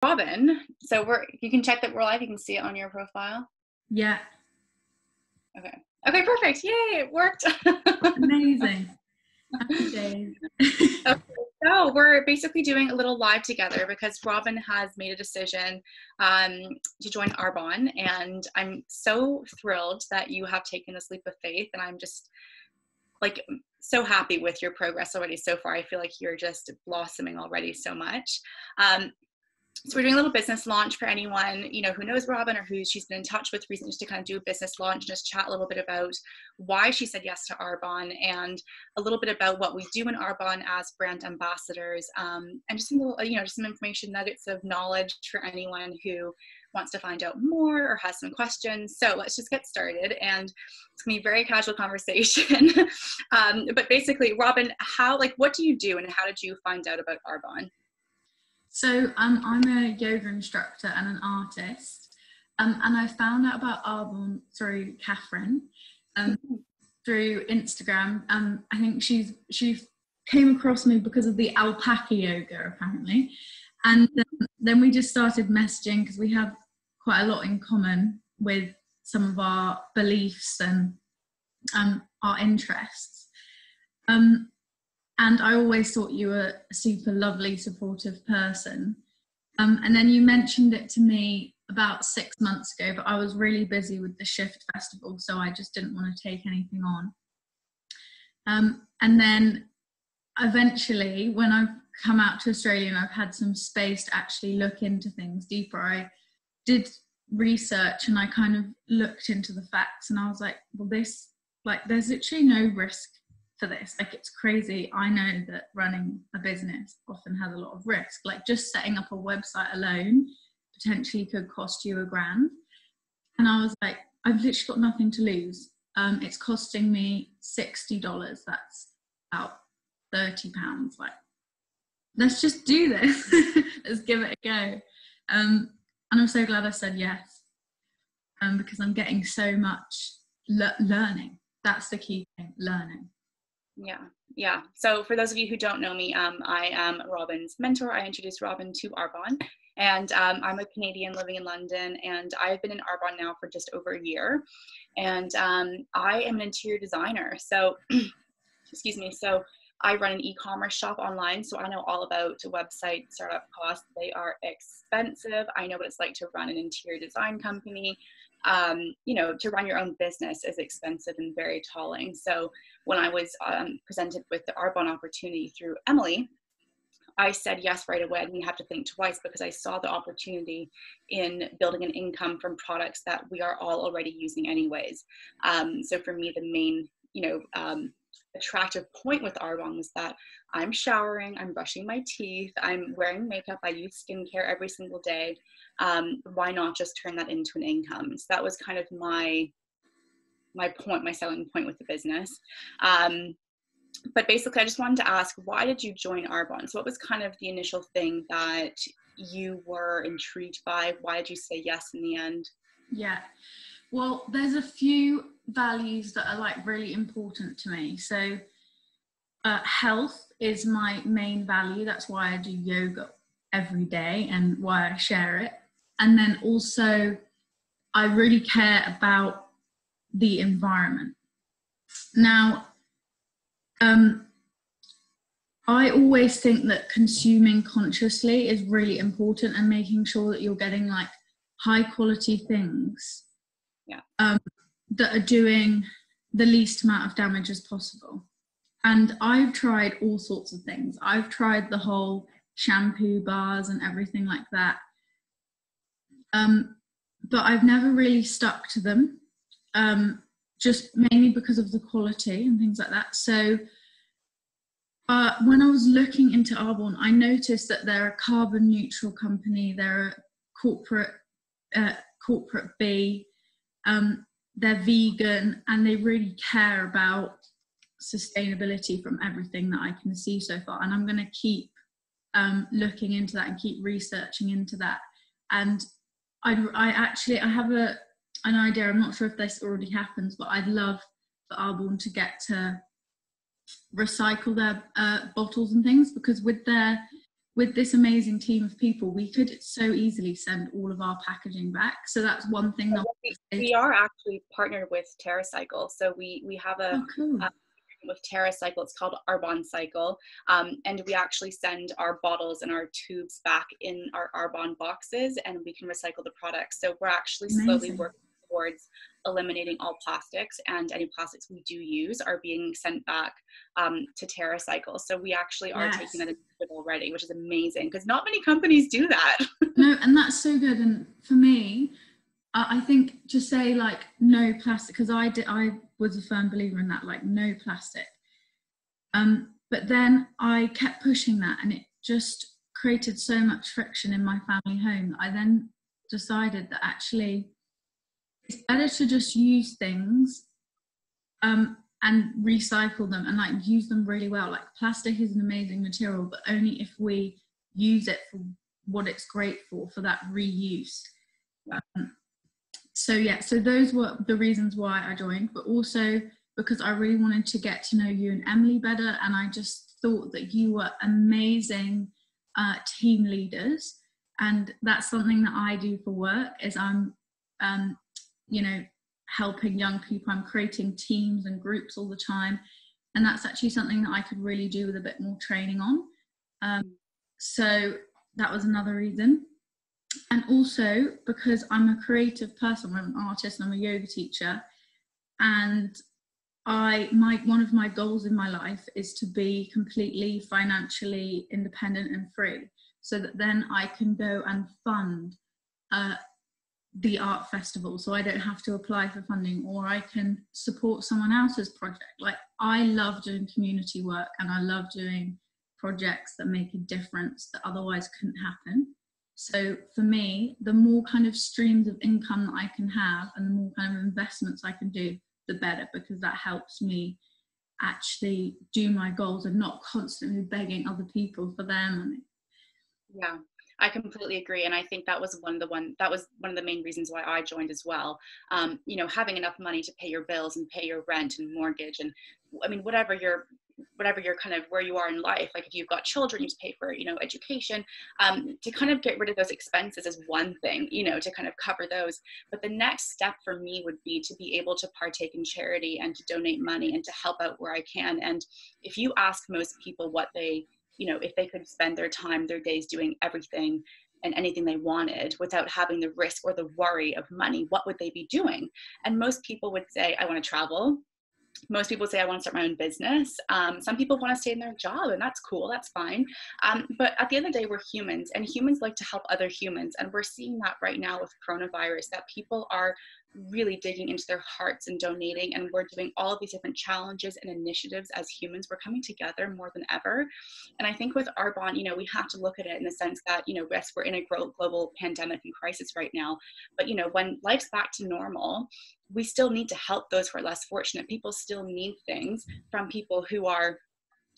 Robin, so you can check that we're live. You can see it on your profile. Yeah. Okay. Okay, perfect. Yay, it worked. Amazing. Happy days. Okay, so we're basically doing a little live together because Robin has made a decision to join Arbonne, and I'm so thrilled that you have taken this leap of faith, and I'm just like so happy with your progress already so far. I feel like you're just blossoming already so much. So we're doing a little business launch for anyone, who knows Robin or who she's been in touch with recently, just to kind of do a business launch, just chat a little bit about why she said yes to Arbonne and a little bit about what we do in Arbonne as brand ambassadors, and just some little, just some information nuggets of knowledge for anyone who wants to find out more or has some questions. So let's just get started, and it's gonna be a very casual conversation. But basically, Robin, what do you do and how did you find out about Arbonne? So I'm a yoga instructor and an artist, and I found out about Arbonne through Catherine, through Instagram. I think she came across me because of the alpaca yoga, apparently, and then we just started messaging because we have quite a lot in common with some of our beliefs and our interests. And I always thought you were a super lovely, supportive person. And then you mentioned it to me about 6 months ago, but I was really busy with the Shift Festival, so I just didn't want to take anything on. And then eventually, when I've come out to Australia and I've had some space to actually look into things deeper, I did research and I kind of looked into the facts, and I was like, well, there's literally no risk for this. Like, it's crazy. I know that running a business often has a lot of risk. Like, just setting up a website alone potentially could cost you $1,000. And I was like, I've literally got nothing to lose. It's costing me $60. That's about £30. Like, let's just do this. Let's give it a go. And I'm so glad I said yes, because I'm getting so much learning. That's the key thing, learning. Yeah. So for those of you who don't know me, I am Robin's mentor. I introduced Robin to Arbonne, and I'm a Canadian living in London, and I've been in Arbonne now for just over a year, and I am an interior designer. So, excuse me. So I run an e-commerce shop online, so I know all about website startup costs. They are expensive. I know what it's like to run an interior design company. To run your own business is expensive and very tolling. So when I was presented with the Arbonne opportunity through Emily, I said yes right away. I didn't have to think twice because I saw the opportunity in building an income from products that we are all already using anyways. So for me, the main, attractive point with Arbonne was that I'm showering, I'm brushing my teeth, I'm wearing makeup, I use skincare every single day. Why not just turn that into an income? So that was kind of my point, my selling point with the business. But basically, I just wanted to ask, why did you join Arbonne? So what was kind of the initial thing that you were intrigued by? Why did you say yes in the end? Yeah. Well, there's a few values that are like really important to me. So health is my main value. That's why I do yoga every day and why I share it. And then also I really care about the environment. Now, I always think that consuming consciously is really important, and making sure that you're getting like high quality things that are doing the least amount of damage as possible. And I've tried all sorts of things. I've tried the whole shampoo bars and everything like that. But I've never really stuck to them, just mainly because of the quality and things like that. So when I was looking into Arbonne, I noticed that they're a carbon neutral company. They're a corporate B. They're vegan, and they really care about sustainability from everything that I can see so far. And I'm going to keep looking into that and keep researching into that. And I have an idea. I'm not sure if this already happens, but I'd love for Arbonne to get to recycle their bottles and things, because with their with this amazing team of people, we could so easily send all of our packaging back. So that's one thing that we are actually partnered with TerraCycle. So we have oh, cool. with TerraCycle, it's called Arbonne Cycle, and we actually send our bottles and our tubes back in our Arbonne boxes, and we can recycle the products. So we're actually slowly working towards eliminating all plastics, and any plastics we do use are being sent back to TerraCycle. So we actually are taking that initiative already, which is amazing because not many companies do that. No, and that's so good. And for me, I think to say like no plastic, because I was a firm believer in that, like no plastic. But then I kept pushing that, and it just created so much friction in my family home that I then decided that actually it's better to just use things and recycle them and like use them really well. Like plastic is an amazing material, but only if we use it for what it's great for that reuse. So those were the reasons why I joined, but also because I really wanted to get to know you and Emily better, and I just thought that you were amazing team leaders, and that's something that I do for work. Is I'm helping young people. I'm creating teams and groups all the time, and that's actually something that I could really do with a bit more training on. So that was another reason. And also because I'm a creative person, I'm an artist, I'm a yoga teacher, and one of my goals in my life is to be completely financially independent and free, so that then I can go and fund the art festival, so I don't have to apply for funding, or I can support someone else's project. Like, I love doing community work, and I love doing projects that make a difference that otherwise couldn't happen. So for me, the more kind of streams of income that I can have and the more kind of investments I can do, the better, because that helps me actually do my goals and not constantly begging other people for their money. Yeah, I completely agree. And I think that was one of the main reasons why I joined as well. Having enough money to pay your bills and pay your rent and mortgage, and I mean, whatever you're kind of where you are in life, like if you've got children, you have to pay for, education, to kind of get rid of those expenses is one thing, to kind of cover those. But the next step for me would be to be able to partake in charity and to donate money and to help out where I can. And if you ask most people what they, if they could spend their time, their days doing everything and anything they wanted without having the risk or the worry of money, what would they be doing? And most people would say, I want to travel. Most people say, I want to start my own business. Some people want to stay in their job, and that's cool. That's fine. But at the end of the day, we're humans, and humans like to help other humans. And we're seeing that right now with coronavirus, that people are really digging into their hearts and donating. And we're doing all of these different challenges and initiatives as humans. We're coming together more than ever. And I think with Arbonne, we have to look at it in the sense that, yes, we're in a global pandemic and crisis right now. But, when life's back to normal, we still need to help those who are less fortunate. People still need things from people who are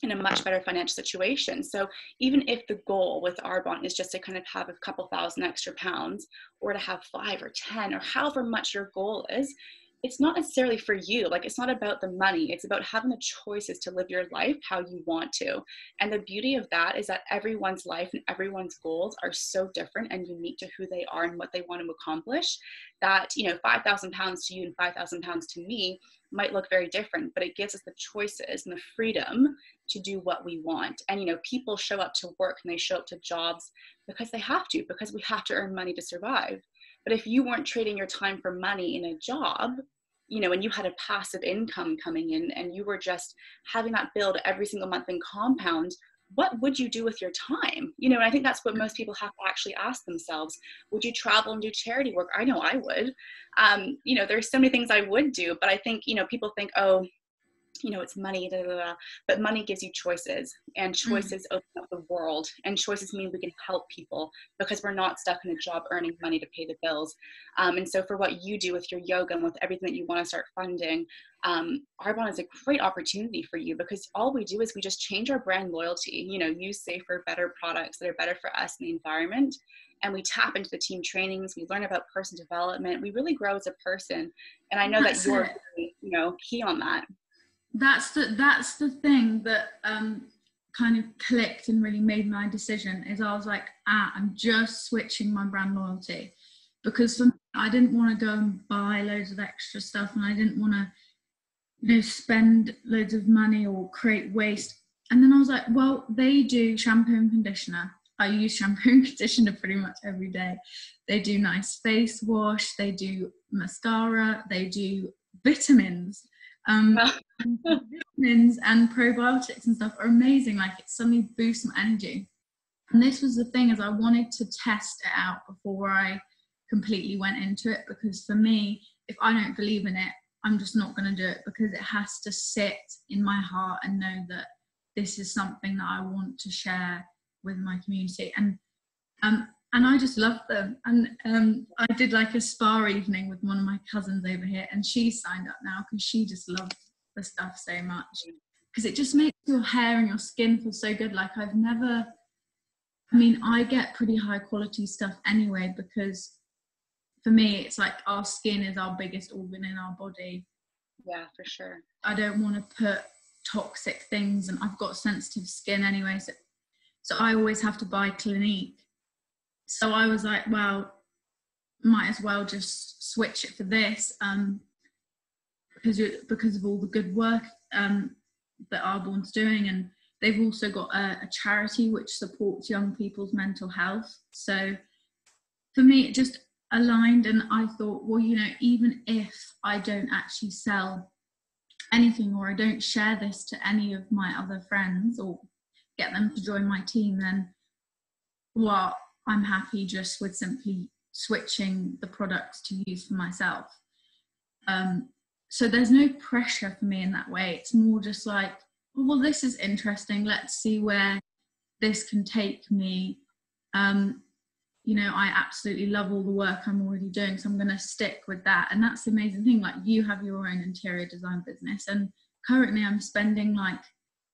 in a much better financial situation. So even if the goal with Arbonne is just to kind of have a couple thousand extra pounds, or to have 5 or 10 or however much your goal is, it's not necessarily for you. Like, it's not about the money. It's about having the choices to live your life how you want to. And the beauty of that is that everyone's life and everyone's goals are so different and unique to who they are and what they want to accomplish, that, 5,000 pounds to you and 5,000 pounds to me might look very different, but it gives us the choices and the freedom to do what we want. And, people show up to work and they show up to jobs because they have to, because we have to earn money to survive. But if you weren't trading your time for money in a job, and you had a passive income coming in and you were just having that build every single month and compound, what would you do with your time? And I think that's what most people have to actually ask themselves. Would you travel and do charity work? I know I would. There's so many things I would do, but I think, people think, oh, it's money, but money gives you choices, and choices open up the world, and choices mean we can help people because we're not stuck in a job earning money to pay the bills. And so for what you do with your yoga and with everything that you want to start funding, Arbonne is a great opportunity for you, because all we do is we just change our brand loyalty, use safer, better products that are better for us and the environment. And we tap into the team trainings, we learn about personal development, we really grow as a person. And I know that you're, key on that. That's the thing that kind of clicked and really made my decision is I was like, I'm just switching my brand loyalty, because for me, I didn't want to go and buy loads of extra stuff, and I didn't want to, you know, spend loads of money or create waste. And then I was like, well, they do shampoo and conditioner. I use shampoo and conditioner pretty much every day. They do nice face wash, they do mascara, they do vitamins. Vitamins and probiotics and stuff are amazing. Like, it suddenly boosts my energy. And this was the thing, is I wanted to test it out before I completely went into it, because for me, if I don't believe in it, I'm just not going to do it, because it has to sit in my heart and know that this is something that I want to share with my community. And I just love them. And I did like a spa evening with one of my cousins over here, and she signed up now because she just loves the stuff so much, because it just makes your hair and your skin feel so good. Like, I get pretty high quality stuff anyway, because for me, it's like our skin is our biggest organ in our body. Yeah, for sure. I don't want to put toxic things, and I've got sensitive skin anyway, so I always have to buy Clinique. So I was like, well, might as well just switch it for this, because of all the good work that Arbonne's doing. And they've also got a charity which supports young people's mental health. So for me, it just aligned, and I thought, well, you know, even if I don't actually sell anything, or I don't share this to any of my other friends or get them to join my team, then, well, I'm happy just with simply switching the products to use for myself. So there's no pressure for me in that way. It's more just like, well, this is interesting. Let's see where this can take me. You know, I absolutely love all the work I'm already doing, so I'm going to stick with that. And that's the amazing thing. Like, you have your own interior design business, and currently I'm spending like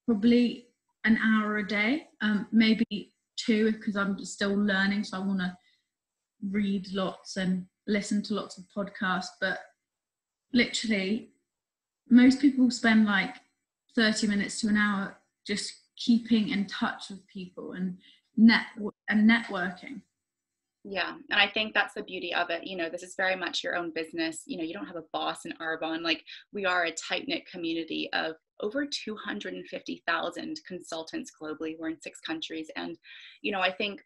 probably an hour a day, maybe 2, because I'm still learning. So I want to read lots and listen to lots of podcasts. But literally, most people spend like 30 minutes to an hour just keeping in touch with people and networking. Yeah, and I think that's the beauty of it. You know, this is very much your own business. You know, you don't have a boss in Arbonne. Like, we are a tight-knit community of over 250,000 consultants globally. We're in 6 countries. And, you know, I think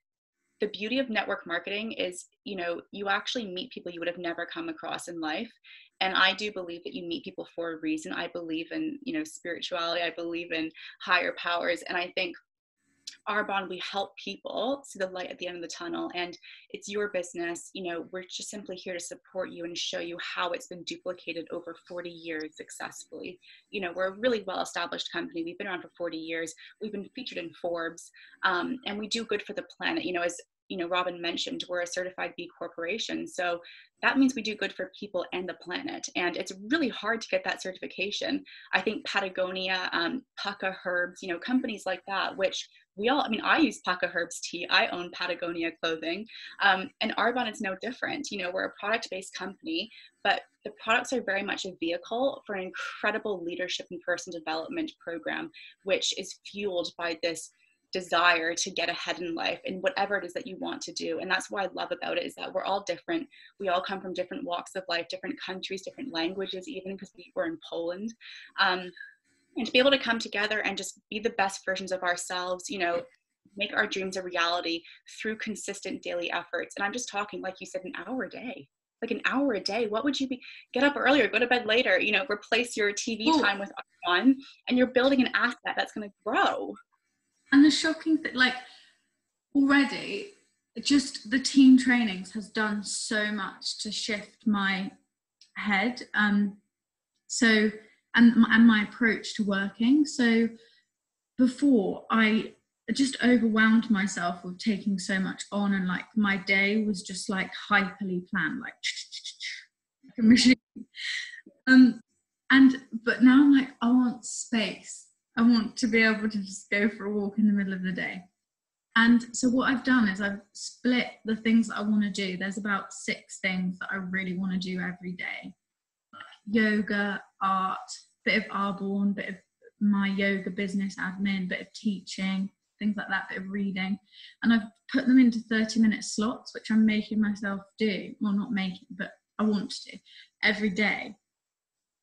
the beauty of network marketing is, you know, you actually meet people you would have never come across in life. And I do believe that you meet people for a reason. I believe in, you know, spirituality. I believe in higher powers. And I think Arbonne, we help people see the light at the end of the tunnel, and it's your business. You know, we're just simply here to support you and show you how it's been duplicated over 40 years successfully. You know, we're a really well-established company. We've been around for 40 years. We've been featured in Forbes, and we do good for the planet. You know, as you know, Robin mentioned, we're a certified B Corporation. So that means we do good for people and the planet. And it's really hard to get that certification. I think Patagonia, Pucka Herbs, you know, companies like that, which we all, I mean, I use Pucka Herbs tea. I own Patagonia clothing. And Arbonne is no different. You know, we're a product-based company, but the products are very much a vehicle for an incredible leadership and personal development program, which is fueled by this desire to get ahead in life and whatever it is that you want to do. And that's what I love about it, is that we're all different. We all come from different walks of life, different countries, different languages, even because we were in Poland. And to be able to come together and just be the best versions of ourselves, you know, make our dreams a reality through consistent daily efforts. And I'm just talking, like you said, an hour a day. Like an hour a day. What would you be? Get up earlier, go to bed later, you know, replace your TV time with Arbonne, and you're building an asset that's going to grow. And the shocking thing, like, already, just the team trainings has done so much to shift my head. So, and my approach to working. So before, I just overwhelmed myself with taking so much on, and like my day was just like hyperly planned, like a machine. But now I'm like, I want space. I want to be able to just go for a walk in the middle of the day. And so what I've done is I've split the things that I want to do. There's about 6 things that I really want to do every day. Yoga, art, bit of Arbonne, bit of my yoga business admin, bit of teaching, things like that, bit of reading. And I've put them into 30-minute slots, which I'm making myself do. Well, not making, but I want to do every day.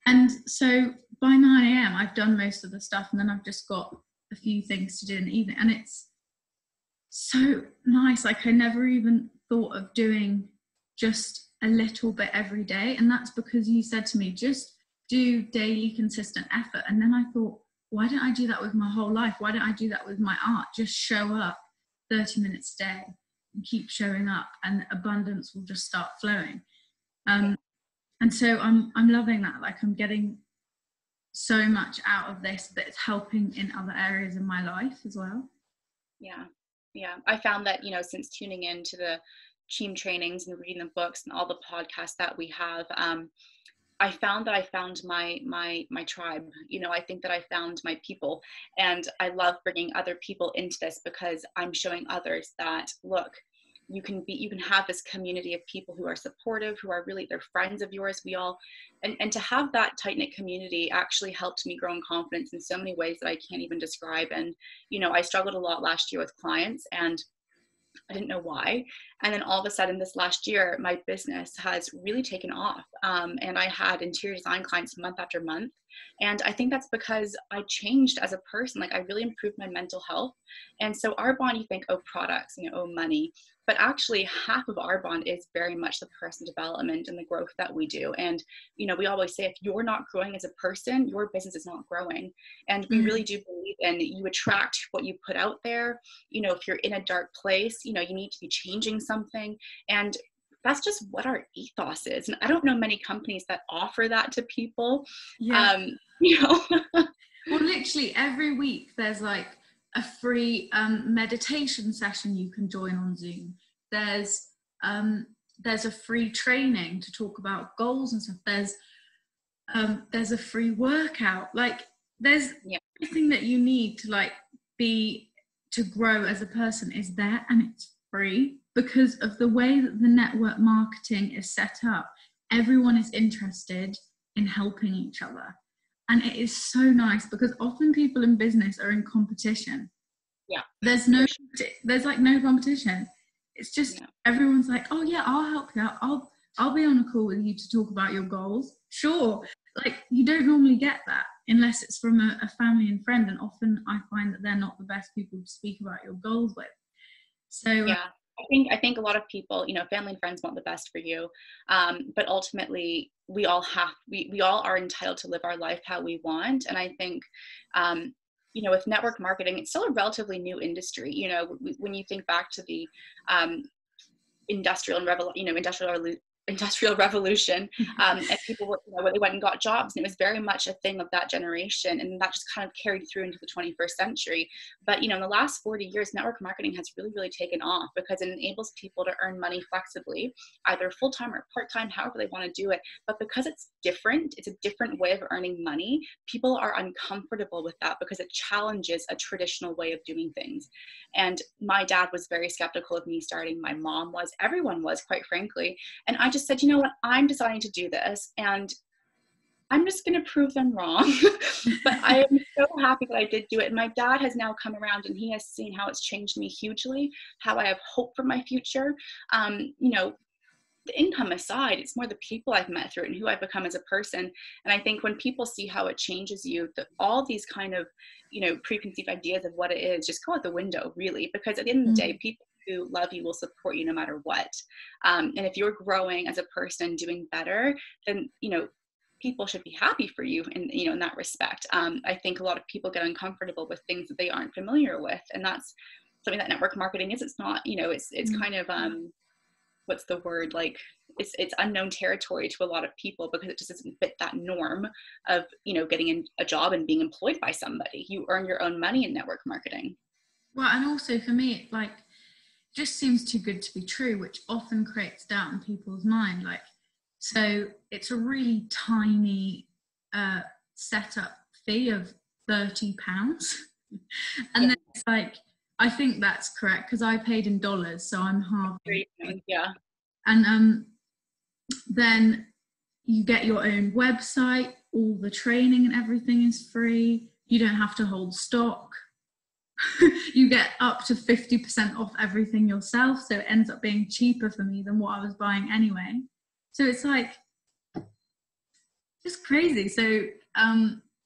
And so by 9 a.m. I've done most of the stuff, and then I've just got a few things to do in the evening. And it's so nice. Like, I never even thought of doing just a little bit every day. And that's because you said to me, just do daily consistent effort. And then I thought, why don't I do that with my whole life? Why don't I do that with my art? Just show up 30 minutes a day and keep showing up, and abundance will just start flowing. And so I'm loving that. Like, I'm getting so much out of this that it's helping in other areas in my life as well. Yeah. I found that, since tuning into the team trainings and reading the books and all the podcasts that we have, I found that I found my tribe. I think that I found my people, and I love bringing other people into this because I'm showing others that, look, you can have this community of people who are supportive, who are really, they're friends of yours. And to have that tight knit community actually helped me grow in confidence in so many ways that I can't even describe. And, I struggled a lot last year with clients, and I didn't know why. And then all of a sudden this last year, my business has really taken off. And I had interior design clients month after month. And I think that's because I changed as a person. Like, I really improved my mental health. And so Arbonne, you think, oh, products, oh, money. But actually half of Arbonne is very much the personal development and the growth that we do. And, we always say, if you're not growing as a person, your business is not growing. And we really do believe in, you attract what you put out there. If you're in a dark place, you need to be changing something. And that's just what our ethos is. And I don't know many companies that offer that to people. Yeah. Well, literally every week there's like a free meditation session you can join on Zoom. There's a free training to talk about goals and stuff. There's a free workout. Like, there's everything that you need to grow as a person is there, and it's free. Because of the way that the network marketing is set up, everyone is interested in helping each other. And it is so nice, because often people in business are in competition. Yeah. There's no competition. It's just everyone's like, oh yeah, I'll help you out. I'll be on a call with you to talk about your goals. Sure. Like, you don't normally get that unless it's from a family and friend. And often I find that they're not the best people to speak about your goals with. So I think a lot of people, family and friends want the best for you. But ultimately we all are entitled to live our life how we want. And I think, with network marketing, it's still a relatively new industry. When you think back to the industrial revolution, and people were, where they went and got jobs, and it was very much a thing of that generation, and that just kind of carried through into the 21st century. But in the last 40 years, network marketing has really taken off, because it enables people to earn money flexibly, either full-time or part-time, however they want to do it. But because it's a different way of earning money, people are uncomfortable with that because it challenges a traditional way of doing things. And my dad was very skeptical of me starting. My mom was, everyone was, quite frankly. And I just said, you know what, I'm deciding to do this, and I'm just going to prove them wrong. But I am so happy that I did do it. And my dad has now come around, and he has seen how it's changed me hugely, how I have hope for my future. The income aside, it's more the people I've met through it and who I've become as a person. And I think when people see how it changes you, all these kind of, preconceived ideas of what it is just go out the window, really, because at the end of the day, people who love you will support you no matter what. And if you're growing as a person, doing better, then, people should be happy for you in that respect. I think a lot of people get uncomfortable with things that they aren't familiar with. And that's something that network marketing is. It's not, it's kind of, what's the word, like it's unknown territory to a lot of people, because it just doesn't fit that norm of, getting in a job and being employed by somebody. You earn your own money in network marketing. Well, and also for me, it just seems too good to be true, which often creates doubt in people's mind. So it's a really tiny setup fee of £30. And then it's I think that's correct, because I paid in dollars, so I'm halving. Yeah. And then you get your own website, all the training and everything is free. you don't have to hold stock. You get up to 50% off everything yourself, so it ends up being cheaper for me than what I was buying anyway. So it's like just crazy. So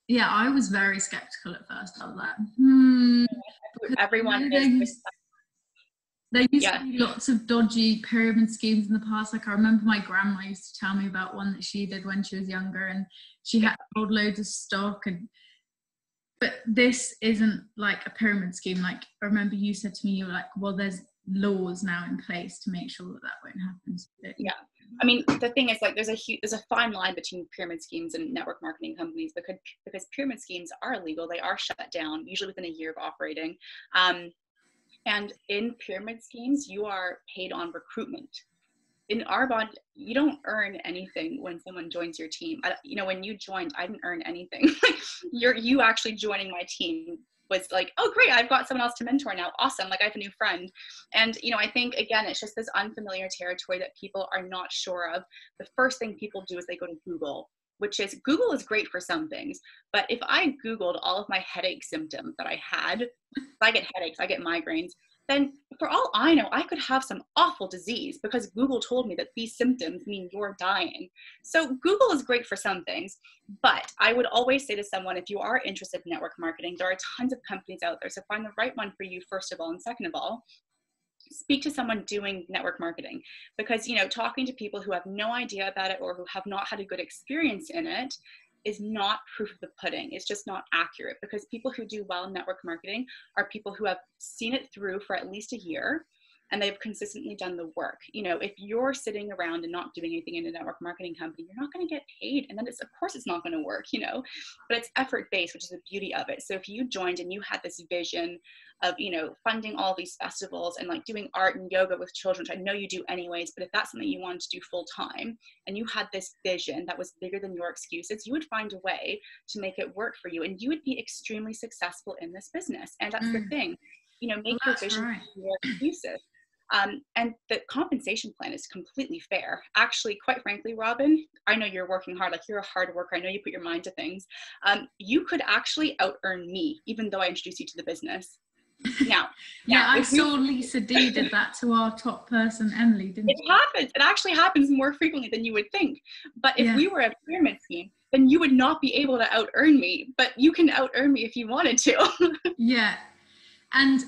yeah, I was very skeptical at first. I was like, everyone there used to be lots of dodgy pyramid schemes in the past. Like I remember my grandma used to tell me about one that she did when she was younger, and she had to hold loads of stock. But this isn't like a pyramid scheme. Like I remember you said to me, you were like, well, there's laws now in place to make sure that that won't happen. Yeah. I mean, the thing is, like, there's a fine line between pyramid schemes and network marketing companies, because pyramid schemes are illegal. They are shut down usually within a year of operating. And in pyramid schemes, you are paid on recruitment. In Arbonne, you don't earn anything when someone joins your team. You know, when you joined, I didn't earn anything. You actually joining my team was like, oh great, I've got someone else to mentor now. Awesome, like I have a new friend. And you know, I think again, it's just this unfamiliar territory that people are not sure of. The first thing people do is they go to Google, which is, Google is great for some things, but if I Googled all of my headache symptoms that I had, if I get headaches, I get migraines, then for all I know, I could have some awful disease because Google told me that these symptoms mean you're dying. So Google is great for some things, but I would always say to someone, if you are interested in network marketing, there are tons of companies out there. So find the right one for you, first of all, and second of all, speak to someone doing network marketing, because, you know, talking to people who have no idea about it or who have not had a good experience in it is not proof of the pudding. It's just not accurate, because people who do well in network marketing are people who have seen it through for at least a year and they've consistently done the work. You know, if you're sitting around and not doing anything in a network marketing company, you're not going to get paid. And then of course it's not going to work, you know, but it's effort based, which is the beauty of it. So if you joined and you had this vision of, you know, funding all these festivals and like doing art and yoga with children, which I know you do anyways, but if that's something you wanted to do full time and you had this vision that was bigger than your excuses, you would find a way to make it work for you and you would be extremely successful in this business. And that's the thing, you know, make your vision your excuses. And the compensation plan is completely fair. Actually, quite frankly, Robin, I know you're working hard, like you're a hard worker. I know you put your mind to things. You could actually out earn me, even though I introduced you to the business. Now, I saw Lisa D did that to our top person, Emily, didn't it? It happens. It actually happens more frequently than you would think. But if we were a pyramid scheme, then you would not be able to out earn me. But you can out earn me if you wanted to. Yeah. And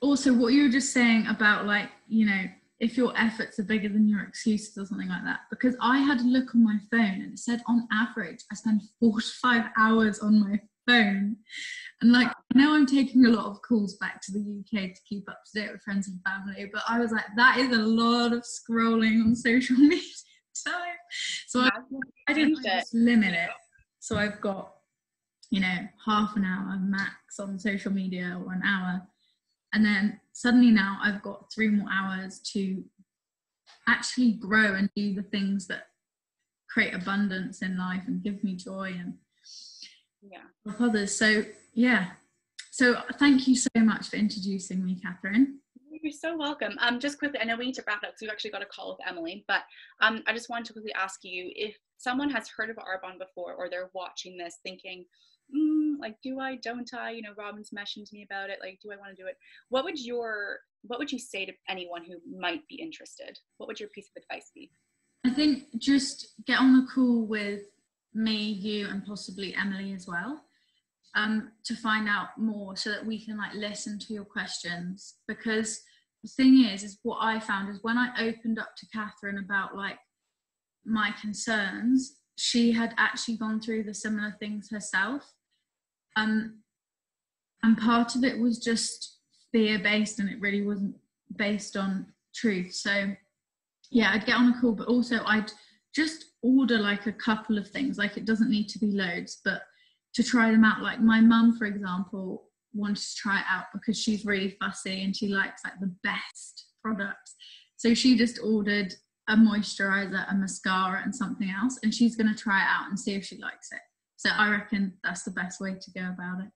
also what you were just saying about, like, you know, if your efforts are bigger than your excuses or something like that, because I had a look on my phone and it said on average I spend 45 hours on my phone. And like, I know I'm taking a lot of calls back to the UK to keep up to date with friends and family, but I was like, that is a lot of scrolling on social media time. So I didn't just limit it. So I've got, you know, half an hour max on social media or an hour. And then suddenly now I've got 3 more hours to actually grow and do the things that create abundance in life and give me joy and help others. So so thank you so much for introducing me, Catherine. You're so welcome. Just quickly, I know we need to wrap it up because we've actually got a call with Emily, but I just wanted to quickly ask you, if someone has heard of Arbonne before or they're watching this thinking, like, do I, don't I, you know, Robin's mentioned to me about it, like, do I want to do it? What would you say to anyone who might be interested? What would your piece of advice be? I think just get on the call with me, you, and possibly Emily as well, to find out more so that we can like listen to your questions. Because the thing is what I found is when I opened up to Catherine about like my concerns, she had actually gone through the similar things herself. And part of it was just fear-based and it really wasn't based on truth. So yeah, I'd get on a call, but also I'd just order like a couple of things. Like, it doesn't need to be loads, but to try them out. Like my mum, for example, wanted to try it out because she's really fussy and she likes like the best products. So she just ordered a moisturizer, a mascara and something else, and she's going to try it out and see if she likes it. So I reckon that's the best way to go about it.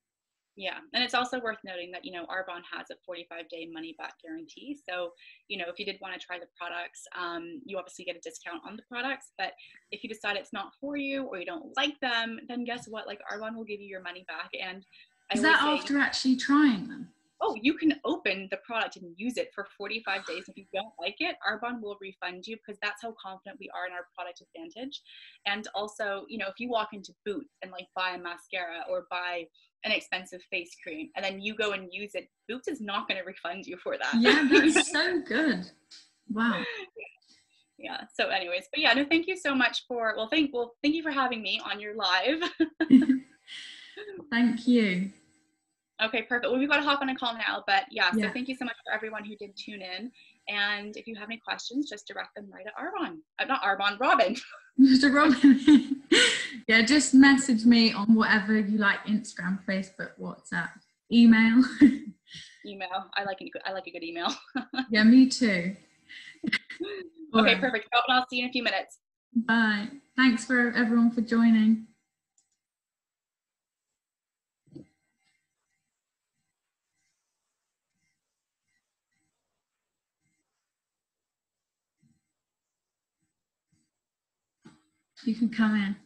Yeah, and it's also worth noting that, Arbonne has a 45-day money back guarantee. So, if you did want to try the products, you obviously get a discount on the products. But if you decide it's not for you or you don't like them, then guess what? Like, Arbonne will give you your money back. And I Is always that say, after actually trying them? oh, you can open the product and use it for 45 days. If you don't like it, Arbonne will refund you, because that's how confident we are in our product advantage. And also, if you walk into Boots and like buy a mascara or buy an expensive face cream and then you go and use it, Boots is not going to refund you for that. Yeah, that's so good. Wow. Yeah. So anyways, but yeah, no, thank you so much for, thank you for having me on your live. Thank you. Okay, perfect. Well, we've got to hop on a call now, but yeah, Yeah. so thank you so much for everyone who did tune in. And if you have any questions, just direct them right at Arbonne. Not Arbonne, Robin. Mr. Robin. Yeah, just message me on whatever you like, Instagram, Facebook, WhatsApp, email. Email. I like a good email. Yeah, me too. Okay, Right. perfect. Robin, I'll see you in a few minutes. Bye. Thanks for everyone for joining. You can come in.